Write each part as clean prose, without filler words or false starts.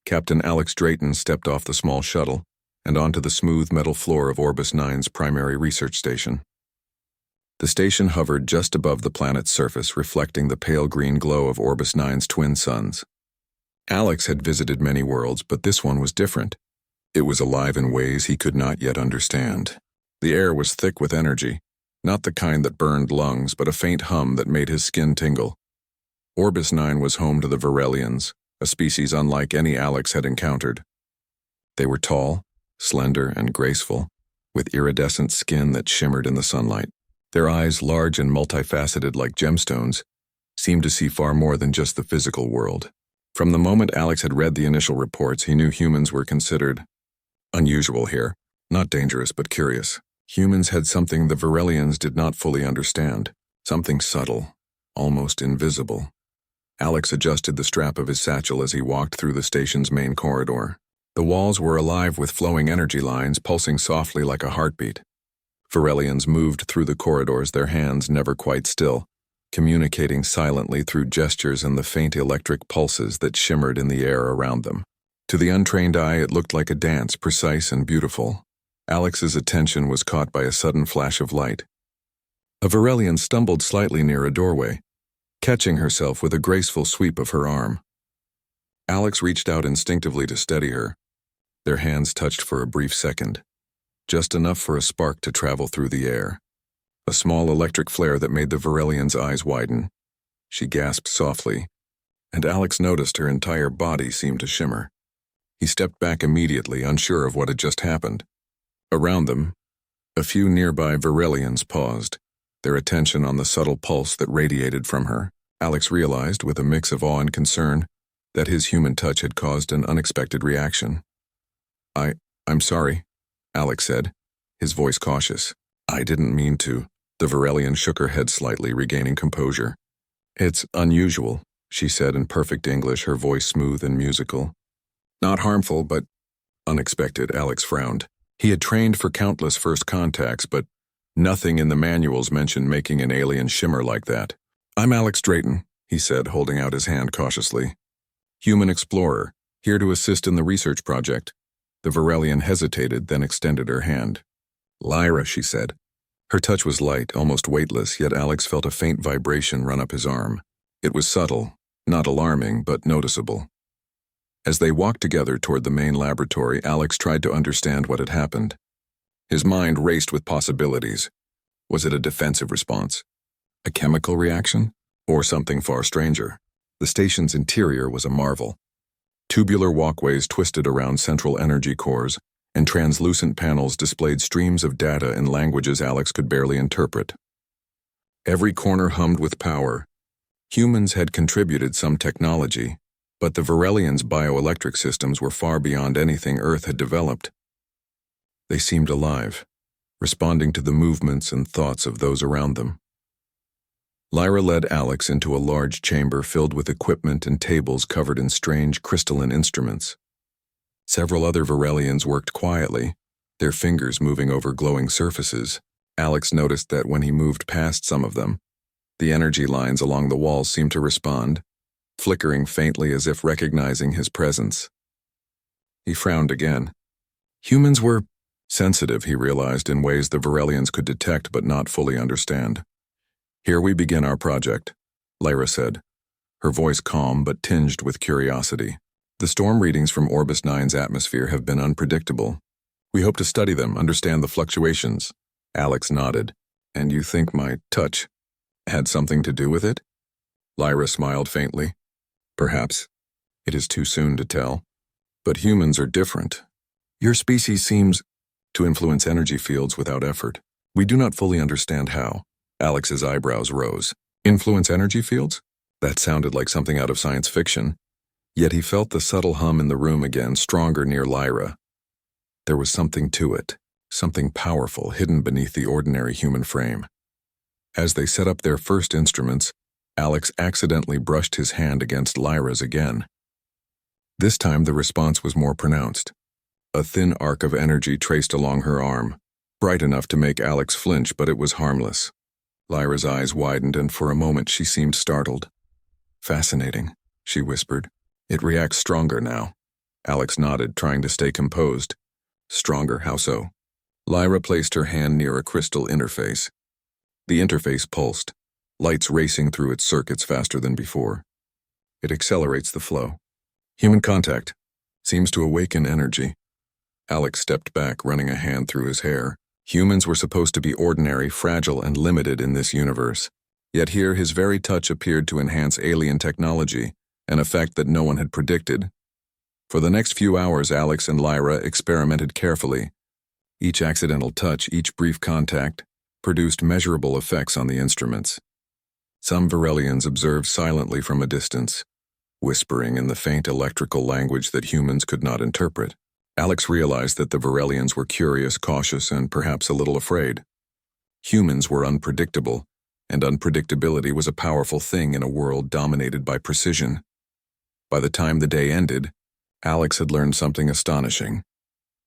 Captain Alex Drayton stepped off the small shuttle and onto the smooth metal floor of Orbis 9's primary research station. The station hovered just above the planet's surface, reflecting the pale green glow of Orbis 9's twin suns. Alex had visited many worlds, but this one was different. It was alive in ways he could not yet understand. The air was thick with energy, not the kind that burned lungs, but a faint hum that made his skin tingle. Orbis 9 was home to the Virelians, a species unlike any Alex had encountered. They were tall, slender, and graceful, with iridescent skin that shimmered in the sunlight. Their eyes, large and multifaceted like gemstones, seemed to see far more than just the physical world. From the moment Alex had read the initial reports, he knew humans were considered unusual here, not dangerous but curious. Humans had something the Virelians did not fully understand, something subtle, almost invisible. Alex adjusted the strap of his satchel as he walked through the station's main corridor. The walls were alive with flowing energy lines pulsing softly like a heartbeat. Virelians moved through the corridors, their hands never quite still, communicating silently through gestures and the faint electric pulses that shimmered in the air around them. To the untrained eye, it looked like a dance, precise and beautiful. Alex's attention was caught by a sudden flash of light. A Virelian stumbled slightly near a doorway, catching herself with a graceful sweep of her arm. Alex reached out instinctively to steady her. Their hands touched for a brief second, just enough for a spark to travel through the air. A small electric flare that made the Virelian's eyes widen. She gasped softly, and Alex noticed her entire body seemed to shimmer. He stepped back immediately, unsure of what had just happened. Around them, a few nearby Virelians paused, their attention on the subtle pulse that radiated from her. Alex realized, with a mix of awe and concern, that his human touch had caused an unexpected reaction. I'm sorry, Alex said, his voice cautious. I didn't mean to. The Virelian shook her head slightly, regaining composure. It's unusual, she said in perfect English, her voice smooth and musical. Not harmful, but unexpected, Alex frowned. He had trained for countless first contacts, but nothing in the manuals mentioned making an alien shimmer like that. I'm Alex Drayton, he said, holding out his hand cautiously. Human explorer, here to assist in the research project. The Virelian hesitated, then extended her hand. Lyra, she said. Her touch was light, almost weightless, yet Alex felt a faint vibration run up his arm. It was subtle, not alarming, but noticeable. As they walked together toward the main laboratory, Alex tried to understand what had happened. His mind raced with possibilities. Was it a defensive response? A chemical reaction? Or something far stranger? The station's interior was a marvel. Tubular walkways twisted around central energy cores, and translucent panels displayed streams of data in languages Alex could barely interpret. Every corner hummed with power. Humans had contributed some technology, but the Virelians' bioelectric systems were far beyond anything Earth had developed. They seemed alive, responding to the movements and thoughts of those around them. Lyra led Alex into a large chamber filled with equipment and tables covered in strange crystalline instruments. Several other Virelians worked quietly, their fingers moving over glowing surfaces. Alex noticed that when he moved past some of them, the energy lines along the walls seemed to respond, flickering faintly as if recognizing his presence. He frowned again. Humans were sensitive, he realized, in ways the Virelians could detect but not fully understand. Here we begin our project, Lyra said, her voice calm but tinged with curiosity. The storm readings from Orbis 9's atmosphere have been unpredictable. We hope to study them, understand the fluctuations. Alex nodded. And you think my touch had something to do with it? Lyra smiled faintly. Perhaps. It is too soon to tell. But humans are different. Your species seems to influence energy fields without effort. We do not fully understand how. Alex's eyebrows rose. Influence energy fields? That sounded like something out of science fiction. Yet he felt the subtle hum in the room again, stronger near Lyra. There was something to it, something powerful hidden beneath the ordinary human frame. As they set up their first instruments, Alex accidentally brushed his hand against Lyra's again. This time the response was more pronounced. A thin arc of energy traced along her arm, bright enough to make Alex flinch, but it was harmless. Lyra's eyes widened, and for a moment she seemed startled. Fascinating, she whispered. It reacts stronger now. Alex nodded, trying to stay composed. Stronger, how so? Lyra placed her hand near a crystal interface. The interface pulsed, lights racing through its circuits faster than before. It accelerates the flow. Human contact. Seems to awaken energy. Alex stepped back, running a hand through his hair. Humans were supposed to be ordinary, fragile, and limited in this universe. Yet here his very touch appeared to enhance alien technology, an effect that no one had predicted. For the next few hours, Alex and Lyra experimented carefully. Each accidental touch, each brief contact, produced measurable effects on the instruments. Some Varelians observed silently from a distance, whispering in the faint electrical language that humans could not interpret. Alex realized that the Varelians were curious, cautious, and perhaps a little afraid. Humans were unpredictable, and unpredictability was a powerful thing in a world dominated by precision. By the time the day ended, Alex had learned something astonishing.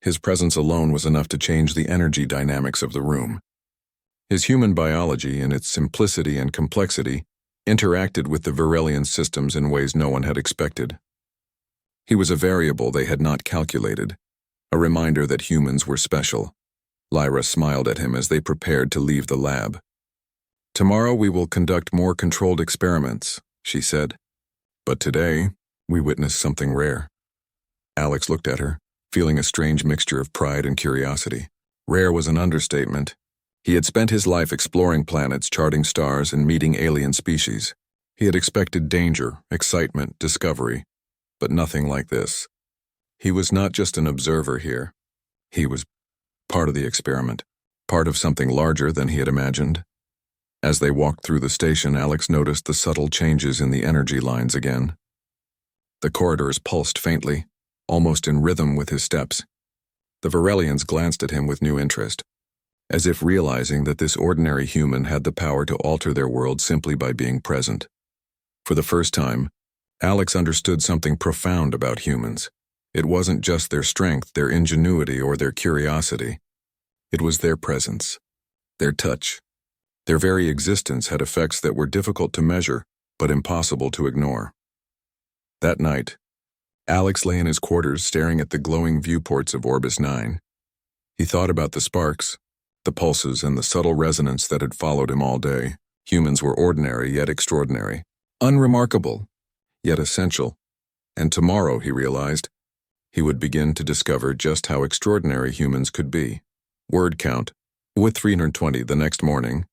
His presence alone was enough to change the energy dynamics of the room. His human biology, in its simplicity and complexity, interacted with the Varelian systems in ways no one had expected. He was a variable they had not calculated, a reminder that humans were special. Lyra smiled at him as they prepared to leave the lab. "Tomorrow we will conduct more controlled experiments," she said. "But today, we witnessed something rare." Alex looked at her, feeling a strange mixture of pride and curiosity. Rare was an understatement. He had spent his life exploring planets, charting stars, and meeting alien species. He had expected danger, excitement, discovery, but nothing like this. He was not just an observer here. He was part of the experiment, part of something larger than he had imagined. As they walked through the station, Alex noticed the subtle changes in the energy lines again. The corridors pulsed faintly, almost in rhythm with his steps. The Varelians glanced at him with new interest, as if realizing that this ordinary human had the power to alter their world simply by being present. For the first time, Alex understood something profound about humans. It wasn't just their strength, their ingenuity, or their curiosity. It was their presence, their touch. Their very existence had effects that were difficult to measure, but impossible to ignore. That night, Alex lay in his quarters staring at the glowing viewports of Orbis 9. He thought about the sparks, the pulses, and the subtle resonance that had followed him all day. Humans were ordinary yet extraordinary, unremarkable yet essential. And tomorrow, he realized, he would begin to discover just how extraordinary humans could be. Word count. With 320 the next morning,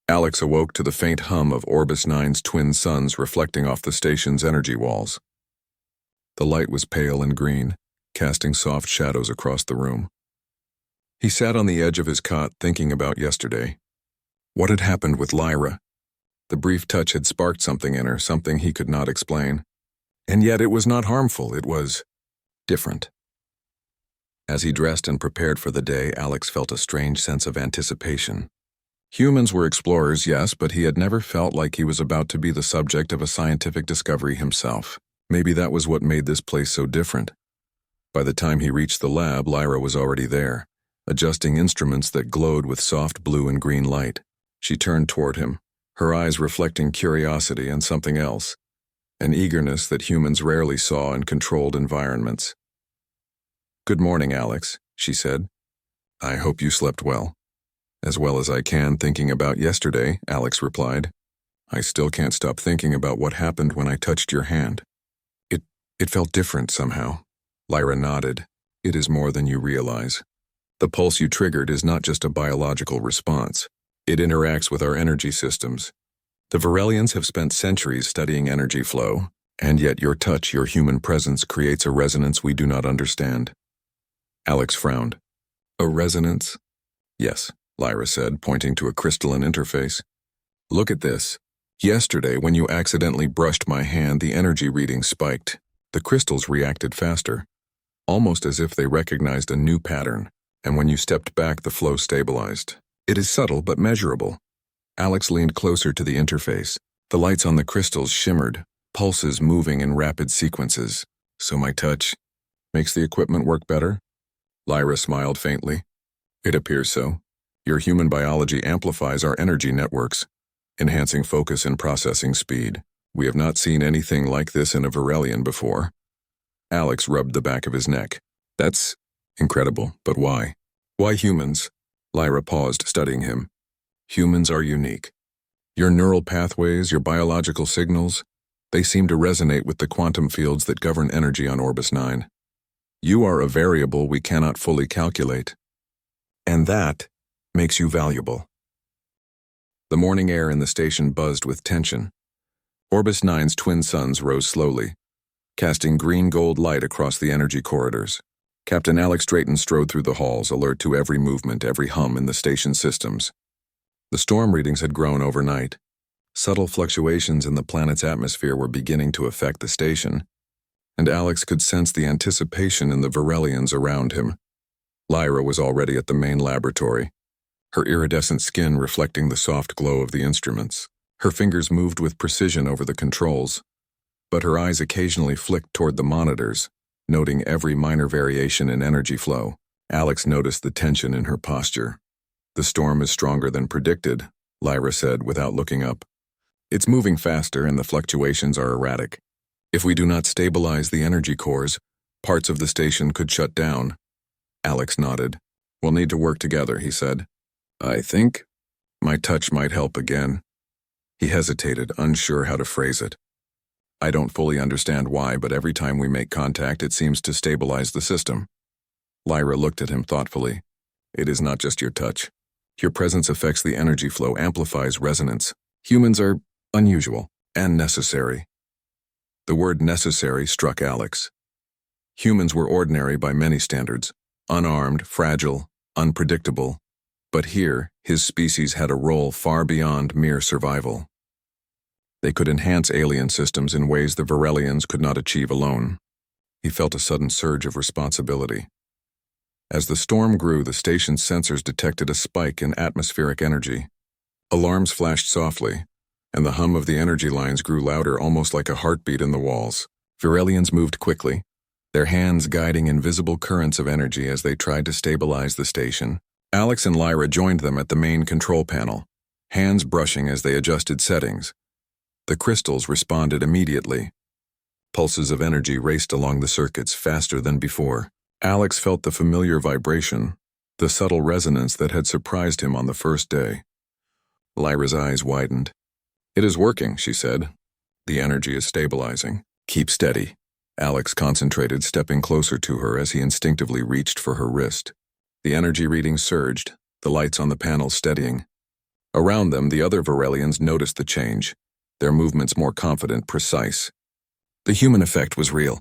Alex awoke to the faint hum of Orbis 9's twin suns reflecting off the station's energy walls. The light was pale and green, casting soft shadows across the room. He sat on the edge of his cot thinking about yesterday. What had happened with Lyra? The brief touch had sparked something in her, something he could not explain. And yet it was not harmful, it was different. As he dressed and prepared for the day, Alex felt a strange sense of anticipation. Humans were explorers, yes, but he had never felt like he was about to be the subject of a scientific discovery himself. Maybe that was what made this place so different. By the time he reached the lab, Lyra was already there, adjusting instruments that glowed with soft blue and green light. She turned toward him, her eyes reflecting curiosity and something else, an eagerness that humans rarely saw in controlled environments. "Good morning, Alex," she said. "I hope you slept well." "As well as I can, thinking about yesterday," Alex replied. "I still can't stop thinking about what happened when I touched your hand. It felt different somehow." Lyra nodded. "It is more than you realize. The pulse you triggered is not just a biological response. It interacts with our energy systems. The Varelians have spent centuries studying energy flow, and yet your touch, your human presence, creates a resonance we do not understand." Alex frowned. "A resonance?" "Yes," Lyra said, pointing to a crystalline interface. "Look at this. Yesterday, when you accidentally brushed my hand, the energy reading spiked. The crystals reacted faster, almost as if they recognized a new pattern, and when you stepped back, the flow stabilized. It is subtle but measurable." Alex leaned closer to the interface. The lights on the crystals shimmered, pulses moving in rapid sequences. "So my touch makes the equipment work better?" Lyra smiled faintly. "It appears so. Your human biology amplifies our energy networks, enhancing focus and processing speed. We have not seen anything like this in a Varelian before." Alex rubbed the back of his neck. That's incredible, but why? Why humans? Lyra paused, studying him. Humans are unique. Your neural pathways, your biological signals, they seem to resonate with the quantum fields that govern energy on Orbis 9. You are a variable we cannot fully calculate. And that makes you valuable. The morning air in the station buzzed with tension. Orbis 9's twin suns rose slowly, casting green-gold light across the energy corridors. Captain Alex Drayton strode through the halls, alert to every movement, every hum in the station systems. The storm readings had grown overnight. Subtle fluctuations in the planet's atmosphere were beginning to affect the station, and Alex could sense the anticipation in the Varelians around him. Lyra was already at the main laboratory, her iridescent skin reflecting the soft glow of the instruments. Her fingers moved with precision over the controls, but her eyes occasionally flicked toward the monitors, noting every minor variation in energy flow. Alex noticed the tension in her posture. The storm is stronger than predicted, Lyra said without looking up. It's moving faster and the fluctuations are erratic. If we do not stabilize the energy cores, parts of the station could shut down. Alex nodded. We'll need to work together, he said. I think my touch might help again. He hesitated, unsure how to phrase it. I don't fully understand why, but every time we make contact, it seems to stabilize the system. Lyra looked at him thoughtfully. It is not just your touch. Your presence affects the energy flow, amplifies resonance. Humans are unusual and necessary. The word necessary struck Alex. Humans were ordinary by many standards, unarmed, fragile, unpredictable. But here, his species had a role far beyond mere survival. They could enhance alien systems in ways the Varelians could not achieve alone. He felt a sudden surge of responsibility. As the storm grew, the station's sensors detected a spike in atmospheric energy. Alarms flashed softly, and the hum of the energy lines grew louder, almost like a heartbeat in the walls. Varelians moved quickly, their hands guiding invisible currents of energy as they tried to stabilize the station. Alex and Lyra joined them at the main control panel, hands brushing as they adjusted settings. The crystals responded immediately. Pulses of energy raced along the circuits faster than before. Alex felt the familiar vibration, the subtle resonance that had surprised him on the first day. Lyra's eyes widened. It is working, she said. The energy is stabilizing. Keep steady. Alex concentrated, stepping closer to her as he instinctively reached for her wrist. The energy readings surged, the lights on the panel steadying. Around them, the other Varelians noticed the change, their movements more confident, precise. The human effect was real.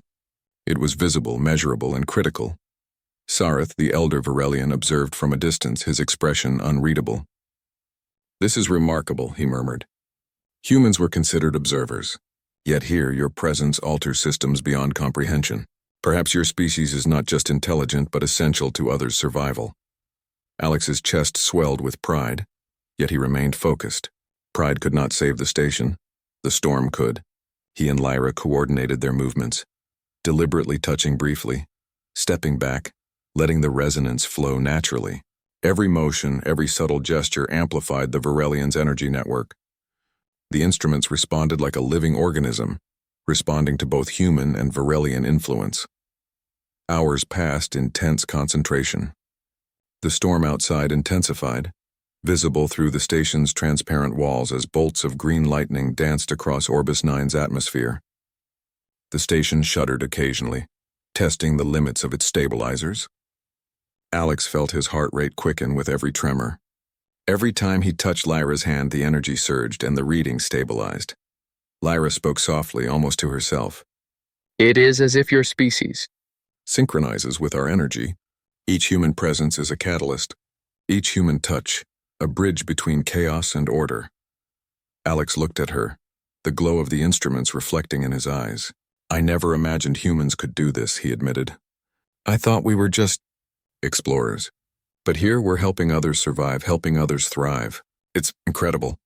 It was visible, measurable, and critical. Sareth, the elder Varelian, observed from a distance, his expression unreadable. This is remarkable, he murmured. Humans were considered observers, yet here your presence alters systems beyond comprehension. Perhaps your species is not just intelligent, but essential to others' survival. Alex's chest swelled with pride, yet he remained focused. Pride could not save the station. The storm could. He and Lyra coordinated their movements, deliberately touching briefly, stepping back, letting the resonance flow naturally. Every motion, every subtle gesture amplified the Varelian's energy network. The instruments responded like a living organism, responding to both human and Varelian influence. Hours passed in tense concentration. The storm outside intensified, visible through the station's transparent walls as bolts of green lightning danced across Orbis 9's atmosphere. The station shuddered occasionally, testing the limits of its stabilizers. Alex felt his heart rate quicken with every tremor. Every time he touched Lyra's hand, the energy surged and the reading stabilized. Lyra spoke softly, almost to herself. It is as if your species synchronizes with our energy. Each human presence is a catalyst. Each human touch, a bridge between chaos and order. Alex looked at her, the glow of the instruments reflecting in his eyes. I never imagined humans could do this, he admitted. I thought we were just explorers. But here we're helping others survive, helping others thrive. It's incredible.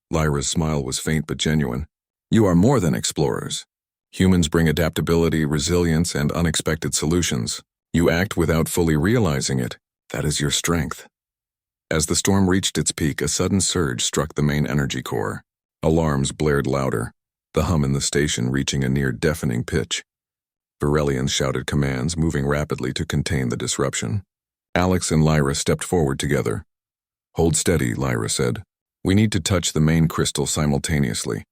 Lyra's smile was faint but genuine. You are more than explorers. Humans bring adaptability, resilience, and unexpected solutions. You act without fully realizing it. That is your strength. As the storm reached its peak, a sudden surge struck the main energy core. Alarms blared louder, the hum in the station reaching a near-deafening pitch. Varelians shouted commands, moving rapidly to contain the disruption. Alex and Lyra stepped forward together. "Hold steady," Lyra said. "We need to touch the main crystal simultaneously."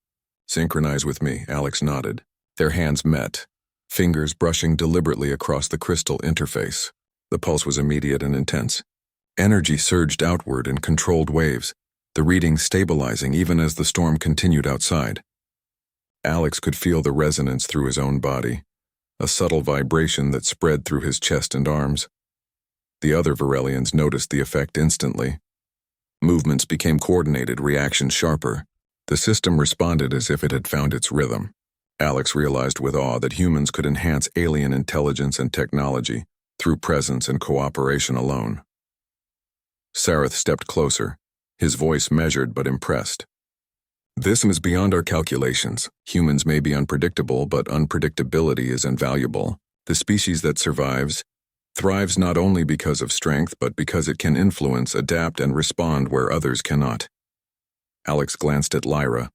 "Synchronize with me," Alex nodded. Their hands met, fingers brushing deliberately across the crystal interface. The pulse was immediate and intense. Energy surged outward in controlled waves, the reading stabilizing even as the storm continued outside. Alex could feel the resonance through his own body, a subtle vibration that spread through his chest and arms. The other Varelians noticed the effect instantly. Movements became coordinated, reactions sharper. The system responded as if it had found its rhythm. Alex realized with awe that humans could enhance alien intelligence and technology through presence and cooperation alone. Sareth stepped closer, his voice measured but impressed. "This is beyond our calculations. Humans may be unpredictable, but unpredictability is invaluable. The species that survives thrives not only because of strength, but because it can influence, adapt, and respond where others cannot." Alex glanced at Lyra,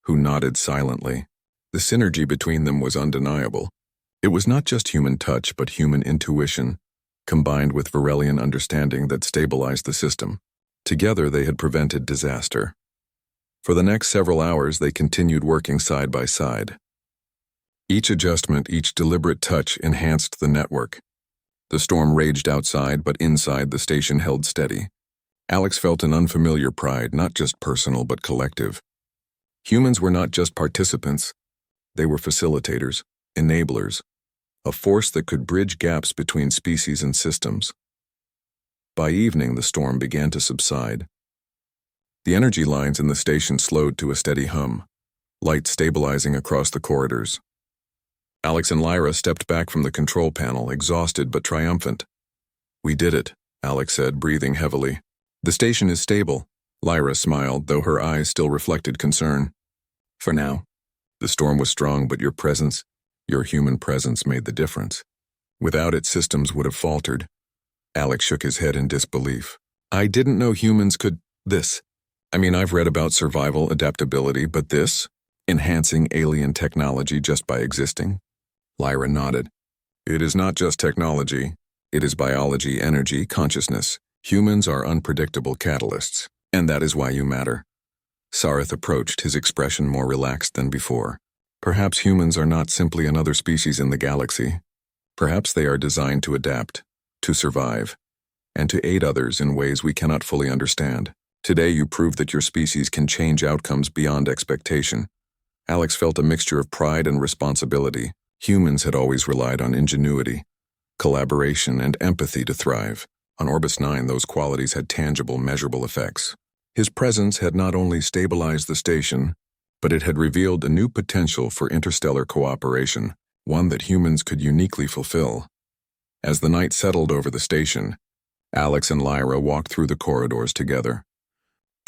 who nodded silently. The synergy between them was undeniable. It was not just human touch, but human intuition, combined with Varelian understanding that stabilized the system. Together they had prevented disaster. For the next several hours they continued working side by side. Each adjustment, each deliberate touch enhanced the network. The storm raged outside, but inside the station held steady. Alex felt an unfamiliar pride, not just personal but collective. Humans were not just participants, they were facilitators, enablers, a force that could bridge gaps between species and systems. By evening, the storm began to subside. The energy lines in the station slowed to a steady hum, light stabilizing across the corridors. Alex and Lyra stepped back from the control panel, exhausted but triumphant. "We did it," Alex said, breathing heavily. "The station is stable." Lyra smiled, though her eyes still reflected concern. "For now." The storm was strong, but your presence, your human presence, made the difference. Without it, systems would have faltered. Alex shook his head in disbelief. "I didn't know humans could this. I've read about survival, adaptability, but this? Enhancing alien technology just by existing?" Lyra nodded. "It is not just technology. It is biology, energy, consciousness. Humans are unpredictable catalysts, and that is why you matter." Sareth approached, his expression more relaxed than before. "Perhaps humans are not simply another species in the galaxy. Perhaps they are designed to adapt, to survive, and to aid others in ways we cannot fully understand. Today you proved that your species can change outcomes beyond expectation." Alex felt a mixture of pride and responsibility. Humans had always relied on ingenuity, collaboration, and empathy to thrive. On Orbis 9, those qualities had tangible, measurable effects. His presence had not only stabilized the station, but it had revealed a new potential for interstellar cooperation, one that humans could uniquely fulfill. As the night settled over the station, Alex and Lyra walked through the corridors together.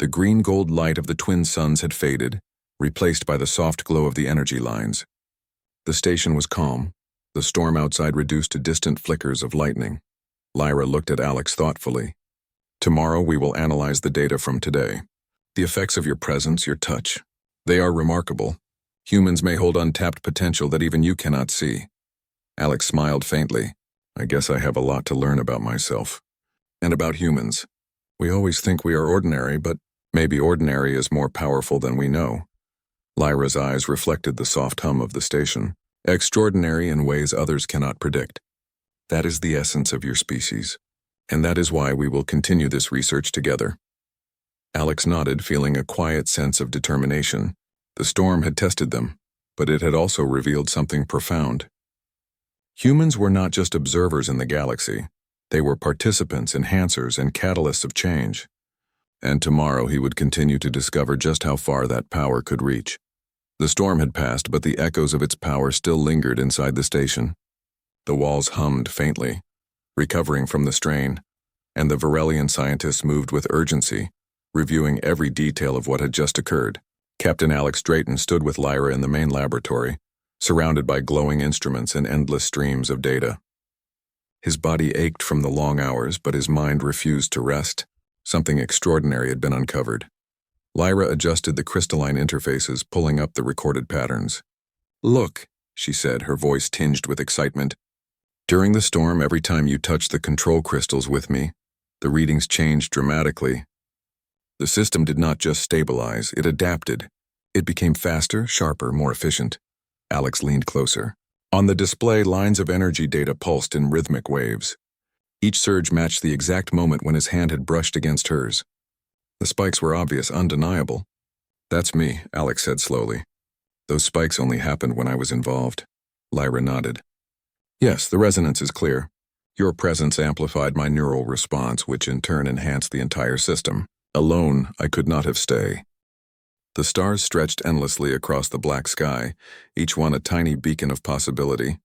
The green-gold light of the twin suns had faded, replaced by the soft glow of the energy lines. The station was calm, the storm outside reduced to distant flickers of lightning. Lyra looked at Alex thoughtfully. "Tomorrow we will analyze the data from today. The effects of your presence, your touch. They are remarkable. Humans may hold untapped potential that even you cannot see." Alex smiled faintly. "I guess I have a lot to learn about myself. And about humans. We always think we are ordinary, but maybe ordinary is more powerful than we know." Lyra's eyes reflected the soft hum of the station. "Extraordinary in ways others cannot predict. That is the essence of your species. And that is why we will continue this research together." Alex nodded, feeling a quiet sense of determination. The storm had tested them, but it had also revealed something profound. Humans were not just observers in the galaxy. They were participants, enhancers, and catalysts of change. And tomorrow he would continue to discover just how far that power could reach. The storm had passed, but the echoes of its power still lingered inside the station. The walls hummed faintly, recovering from the strain, and the Varelian scientists moved with urgency, reviewing every detail of what had just occurred. Captain Alex Drayton stood with Lyra in the main laboratory, surrounded by glowing instruments and endless streams of data. His body ached from the long hours, but his mind refused to rest. Something extraordinary had been uncovered. Lyra adjusted the crystalline interfaces, pulling up the recorded patterns. "Look," she said, her voice tinged with excitement. During the storm, every time you touched the control crystals with me, the readings changed dramatically. The system did not just stabilize, it adapted. It became faster, sharper, more efficient. Alex leaned closer. On the display, lines of energy data pulsed in rhythmic waves. Each surge matched the exact moment when his hand had brushed against hers. The spikes were obvious, undeniable. That's me, Alex said slowly. Those spikes only happened when I was involved. Lyra nodded. Yes, the resonance is clear. Your presence amplified my neural response, which in turn enhanced the entire system. Alone, I could not have stayed. The stars stretched endlessly across the black sky, each one a tiny beacon of possibility.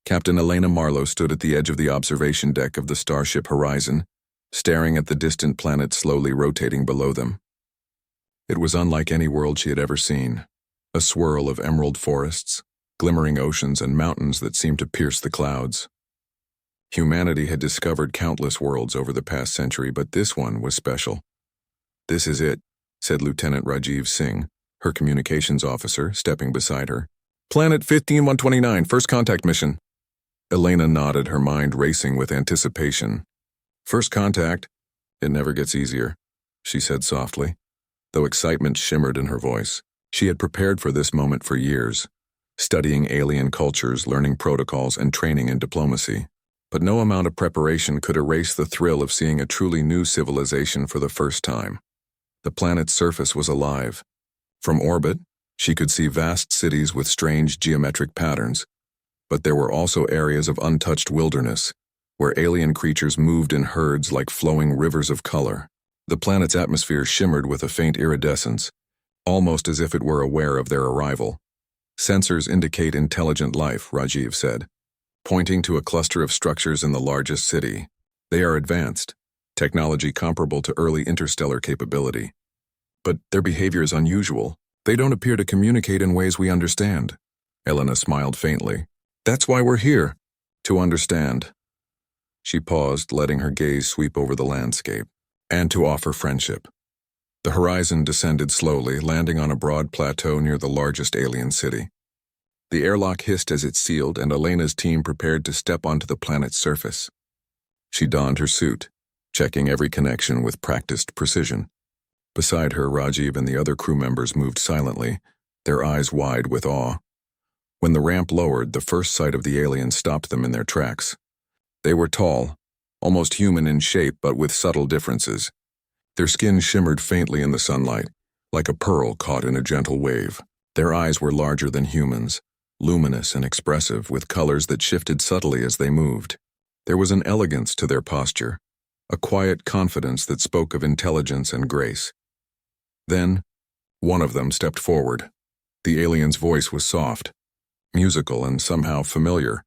Captain Elena Marlowe stood at the edge of the observation deck of the starship Horizon, staring at the distant planet slowly rotating below them. It was unlike any world she had ever seen. A swirl of emerald forests, glimmering oceans, and mountains that seemed to pierce the clouds. Humanity had discovered countless worlds over the past century, but this one was special. This is it, said Lieutenant Rajiv Singh, her communications officer, stepping beside her. Planet 15129, first contact mission. Elena nodded, her mind racing with anticipation. First contact? It never gets easier, she said softly, though excitement shimmered in her voice. She had prepared for this moment for years, studying alien cultures, learning protocols, and training in diplomacy. But no amount of preparation could erase the thrill of seeing a truly new civilization for the first time. The planet's surface was alive. From orbit, she could see vast cities with strange geometric patterns, but there were also areas of untouched wilderness, where alien creatures moved in herds like flowing rivers of color. The planet's atmosphere shimmered with a faint iridescence, almost as if it were aware of their arrival. Sensors indicate intelligent life, Rajiv said, pointing to a cluster of structures in the largest city. They are advanced, technology comparable to early interstellar capability. But their behavior is unusual. They don't appear to communicate in ways we understand. Elena smiled faintly. That's why we're here, to understand. She paused, letting her gaze sweep over the landscape, and to offer friendship. The horizon descended slowly, landing on a broad plateau near the largest alien city. The airlock hissed as it sealed, and Elena's team prepared to step onto the planet's surface. She donned her suit, checking every connection with practiced precision. Beside her, Rajiv and the other crew members moved silently, their eyes wide with awe. When the ramp lowered, the first sight of the aliens stopped them in their tracks. They were tall, almost human in shape, but with subtle differences. Their skin shimmered faintly in the sunlight, like a pearl caught in a gentle wave. Their eyes were larger than humans, luminous and expressive, with colors that shifted subtly as they moved. There was an elegance to their posture, a quiet confidence that spoke of intelligence and grace. Then, one of them stepped forward. The alien's voice was soft, musical, and somehow familiar,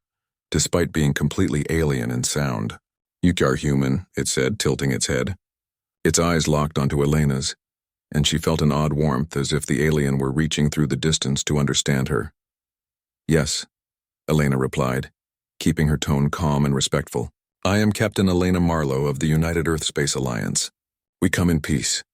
despite being completely alien in sound. "You are human," it said, tilting its head. Its eyes locked onto Elena's, and she felt an odd warmth, as if the alien were reaching through the distance to understand her. "Yes," Elena replied, keeping her tone calm and respectful. "I am Captain Elena Marlowe of the United Earth Space Alliance. We come in peace."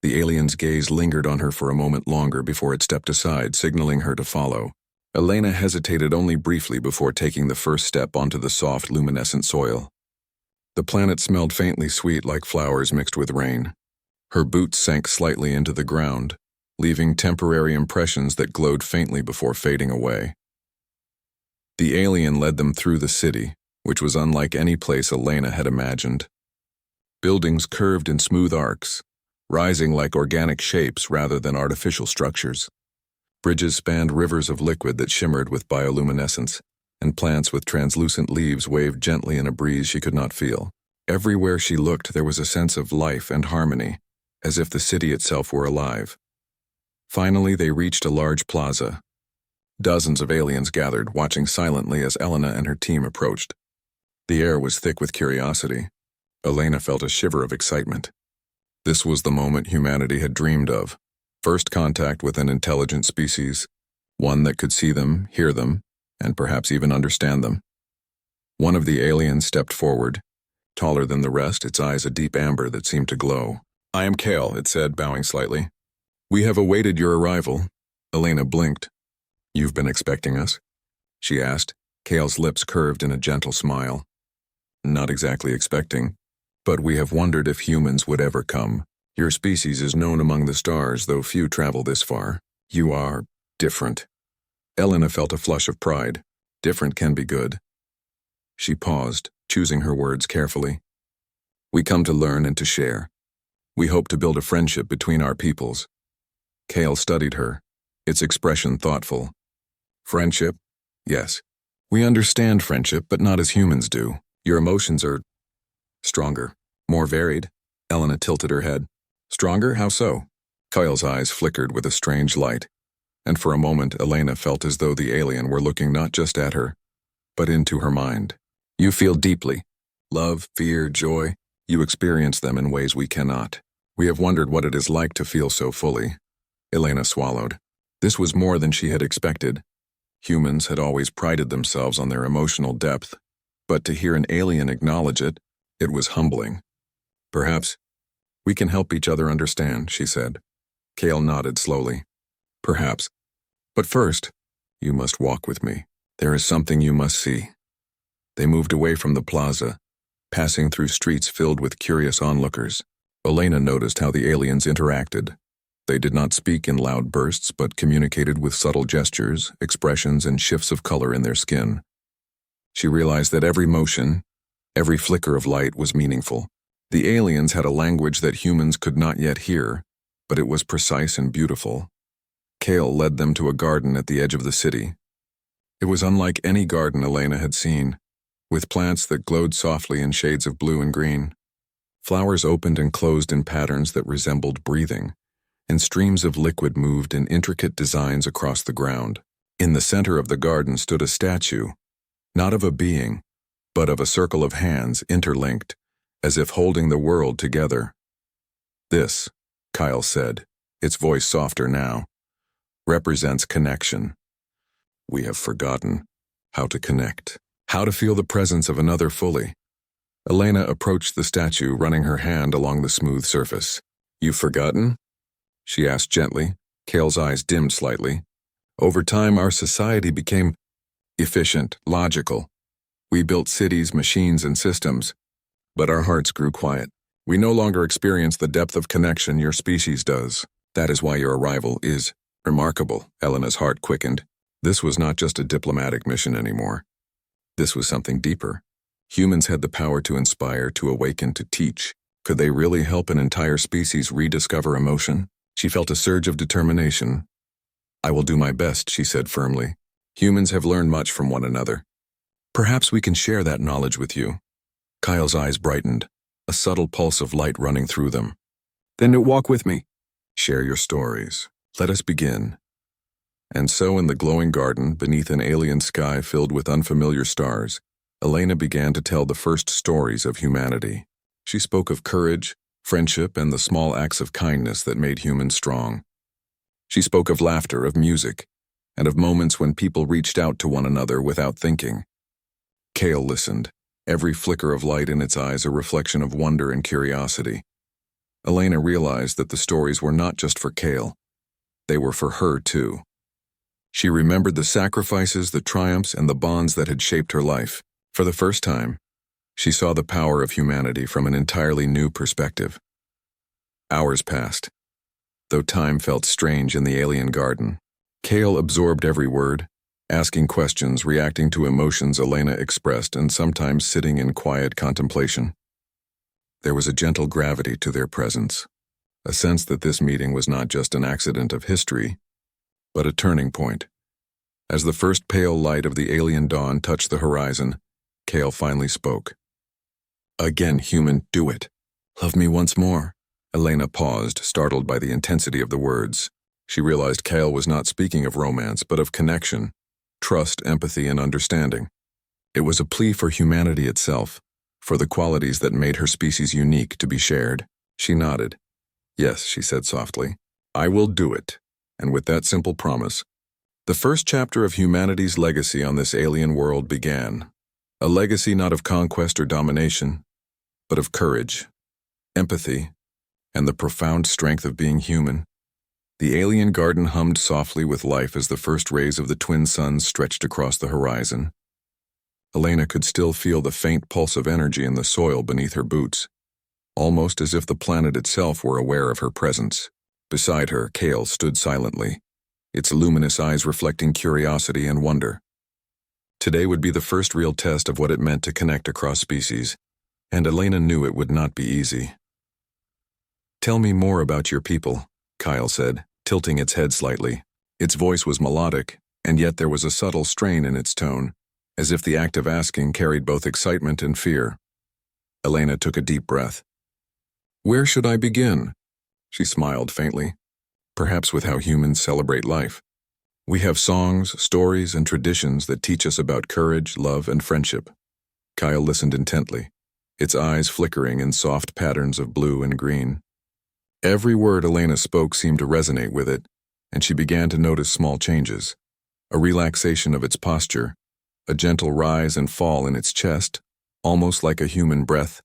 The alien's gaze lingered on her for a moment longer before it stepped aside, signaling her to follow. Elena hesitated only briefly before taking the first step onto the soft, luminescent soil. The planet smelled faintly sweet, like flowers mixed with rain. Her boots sank slightly into the ground, leaving temporary impressions that glowed faintly before fading away. The alien led them through the city, which was unlike any place Elena had imagined. Buildings curved in smooth arcs, rising like organic shapes rather than artificial structures. Bridges spanned rivers of liquid that shimmered with bioluminescence, and plants with translucent leaves waved gently in a breeze she could not feel. Everywhere she looked, there was a sense of life and harmony, as if the city itself were alive. Finally, they reached a large plaza. Dozens of aliens gathered, watching silently as Elena and her team approached. The air was thick with curiosity. Elena felt a shiver of excitement. This was the moment humanity had dreamed of. First contact with an intelligent species, one that could see them, hear them, and perhaps even understand them. One of the aliens stepped forward, taller than the rest, its eyes a deep amber that seemed to glow. "I am Kale," it said, bowing slightly. "We have awaited your arrival." Elena blinked. You've been expecting us? She asked, Kale's lips curved in a gentle smile. Not exactly expecting, but we have wondered if humans would ever come. Your species is known among the stars, though few travel this far. You are different. Elena felt a flush of pride. Different can be good. She paused, choosing her words carefully. We come to learn and to share. We hope to build a friendship between our peoples. Kale studied her, its expression thoughtful. Friendship? Yes. We understand friendship, but not as humans do. Your emotions are stronger, more varied. Elena tilted her head. Stronger? How so? Kyle's eyes flickered with a strange light, and for a moment Elena felt as though the alien were looking not just at her, but into her mind. You feel deeply. Love, fear, joy. You experience them in ways we cannot. We have wondered what it is like to feel so fully. Elena swallowed. This was more than she had expected. Humans had always prided themselves on their emotional depth, but to hear an alien acknowledge it, it was humbling. Perhaps we can help each other understand, she said. Kale nodded slowly. Perhaps. But first, you must walk with me. There is something you must see. They moved away from the plaza, passing through streets filled with curious onlookers. Elena noticed how the aliens interacted. They did not speak in loud bursts, but communicated with subtle gestures, expressions, and shifts of color in their skin. She realized that every motion, every flicker of light was meaningful. The aliens had a language that humans could not yet hear, but it was precise and beautiful. Kale led them to a garden at the edge of the city. It was unlike any garden Elena had seen, with plants that glowed softly in shades of blue and green. Flowers opened and closed in patterns that resembled breathing, and streams of liquid moved in intricate designs across the ground. In the center of the garden stood a statue, not of a being, but of a circle of hands interlinked, as if holding the world together. This, Kyle said, its voice softer now, represents connection. We have forgotten how to connect, how to feel the presence of another fully. Elena approached the statue, running her hand along the smooth surface. You've forgotten? She asked gently. Kale's eyes dimmed slightly. Over time, our society became efficient, logical. We built cities, machines, and systems, but our hearts grew quiet. We no longer experience the depth of connection your species does. That is why your arrival is remarkable. Elena's heart quickened. This was not just a diplomatic mission anymore. This was something deeper. Humans had the power to inspire, to awaken, to teach. Could they really help an entire species rediscover emotion? She felt a surge of determination. I will do my best, she said firmly. Humans have learned much from one another. Perhaps we can share that knowledge with you. Kyle's eyes brightened, a subtle pulse of light running through them. Then walk with me. Share your stories. Let us begin. And so in the glowing garden, beneath an alien sky filled with unfamiliar stars, Elena began to tell the first stories of humanity. She spoke of courage, friendship, and the small acts of kindness that made humans strong. She spoke of laughter, of music, and of moments when people reached out to one another without thinking. Kale listened, every flicker of light in its eyes a reflection of wonder and curiosity. Elena realized that the stories were not just for Kale. They were for her, too. She remembered the sacrifices, the triumphs, and the bonds that had shaped her life. For the first time, she saw the power of humanity from an entirely new perspective. Hours passed, though time felt strange in the alien garden. Kale absorbed every word, asking questions, reacting to emotions Elena expressed, and sometimes sitting in quiet contemplation. There was a gentle gravity to their presence, a sense that this meeting was not just an accident of history, but a turning point. As the first pale light of the alien dawn touched the horizon, Kale finally spoke. Again, human, do it. Love me once more. Elena paused, startled by the intensity of the words. She realized Kale was not speaking of romance, but of connection, trust, empathy, and understanding. It was a plea for humanity itself, for the qualities that made her species unique to be shared. She nodded. Yes, she said softly. I will do it. And with that simple promise, the first chapter of humanity's legacy on this alien world began. A legacy not of conquest or domination, but of courage, empathy, and the profound strength of being human. The alien garden hummed softly with life as the first rays of the twin suns stretched across the horizon. Elena could still feel the faint pulse of energy in the soil beneath her boots, almost as if the planet itself were aware of her presence. Beside her, Kale stood silently, its luminous eyes reflecting curiosity and wonder. Today would be the first real test of what it meant to connect across species, and Elena knew it would not be easy. "Tell me more about your people," Kyle said, tilting its head slightly. Its voice was melodic, and yet there was a subtle strain in its tone, as if the act of asking carried both excitement and fear. Elena took a deep breath. "Where should I begin?" She smiled faintly. "Perhaps with how humans celebrate life. We have songs, stories, and traditions that teach us about courage, love, and friendship." Kyle listened intently, its eyes flickering in soft patterns of blue and green. Every word Elena spoke seemed to resonate with it, and she began to notice small changes. A relaxation of its posture, a gentle rise and fall in its chest, almost like a human breath,